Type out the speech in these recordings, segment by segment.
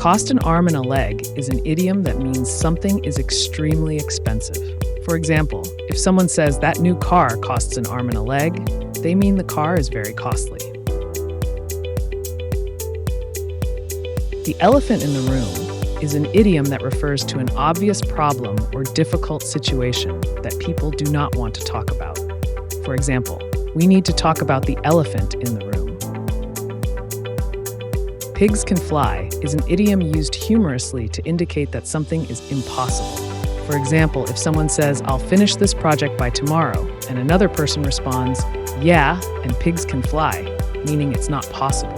Cost an arm and a leg is an idiom that means something is extremely expensive. For example, if someone says that new car costs an arm and a leg, they mean the car is very costly. The elephant in the room is an idiom that refers to an obvious problem or difficult situation that people do not want to talk about. For example, we need to talk about the elephant in the room. Pigs can fly is an idiom used humorously to indicate that something is impossible. For example, if someone says, "I'll finish this project by tomorrow," and another person responds, "Yeah, and pigs can fly," meaning it's not possible.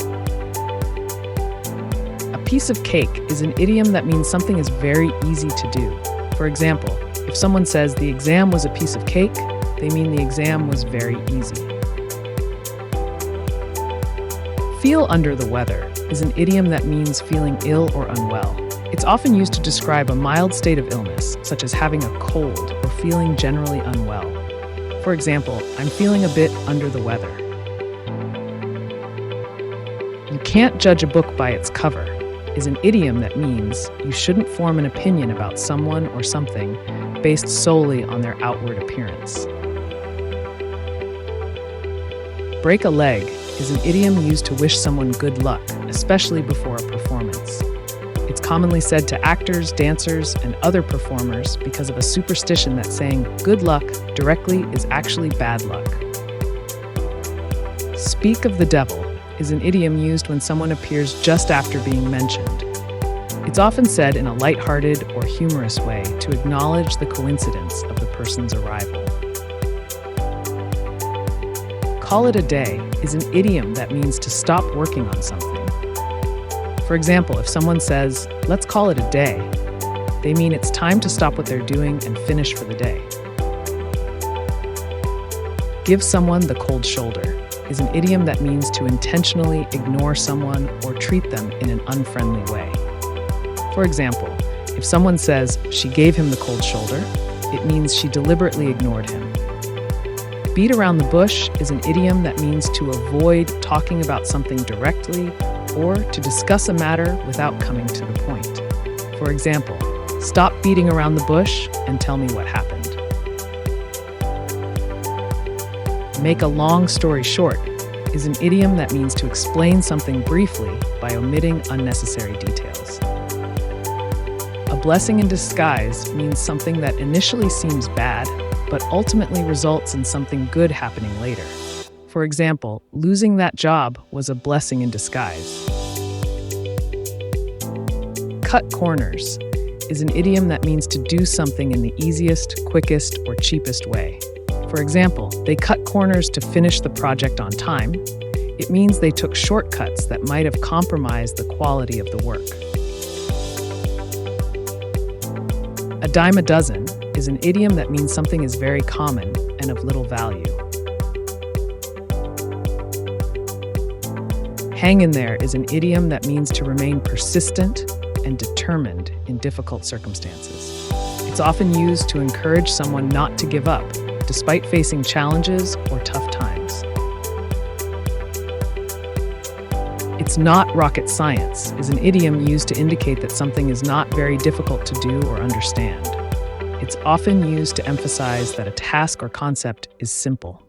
A piece of cake is an idiom that means something is very easy to do. For example, if someone says the exam was a piece of cake, they mean the exam was very easy. Feel under the weather is an idiom that means feeling ill or unwell. It's often used to describe a mild state of illness, such as having a cold or feeling generally unwell. For example, "I'm feeling a bit under the weather." You can't judge a book by its cover is an idiom that means you shouldn't form an opinion about someone or something based solely on their outward appearance. Break a leg is an idiom used to wish someone good luck, especially before a performance. It's commonly said to actors, dancers, and other performers because of a superstition that saying "good luck" directly is actually bad luck. Speak of the devil is an idiom used when someone appears just after being mentioned. It's often said in a lighthearted or humorous way to acknowledge the coincidence of the person's arrival. Call it a day is an idiom that means to stop working on something. For example, if someone says, "Let's call it a day," they mean it's time to stop what they're doing and finish for the day. Give someone the cold shoulder is an idiom that means to intentionally ignore someone or treat them in an unfriendly way. For example, if someone says she gave him the cold shoulder, it means she deliberately ignored him. Beat around the bush is an idiom that means to avoid talking about something directly or to discuss a matter without coming to the point. For example, "Stop beating around the bush and tell me what happened." Make a long story short is an idiom that means to explain something briefly by omitting unnecessary details. A blessing in disguise means something that initially seems bad, but ultimately results in something good happening later. For example, losing that job was a blessing in disguise. Cut corners is an idiom that means to do something in the easiest, quickest, or cheapest way. For example, they cut corners to finish the project on time. It means they took shortcuts that might have compromised the quality of the work. A dime a dozen is an idiom that means something is very common and of little value. Hang in there is an idiom that means to remain persistent and determined in difficult circumstances. It's often used to encourage someone not to give up, despite facing challenges or tough times. "It's not rocket science" is an idiom used to indicate that something is not very difficult to do or understand. It's often used to emphasize that a task or concept is simple.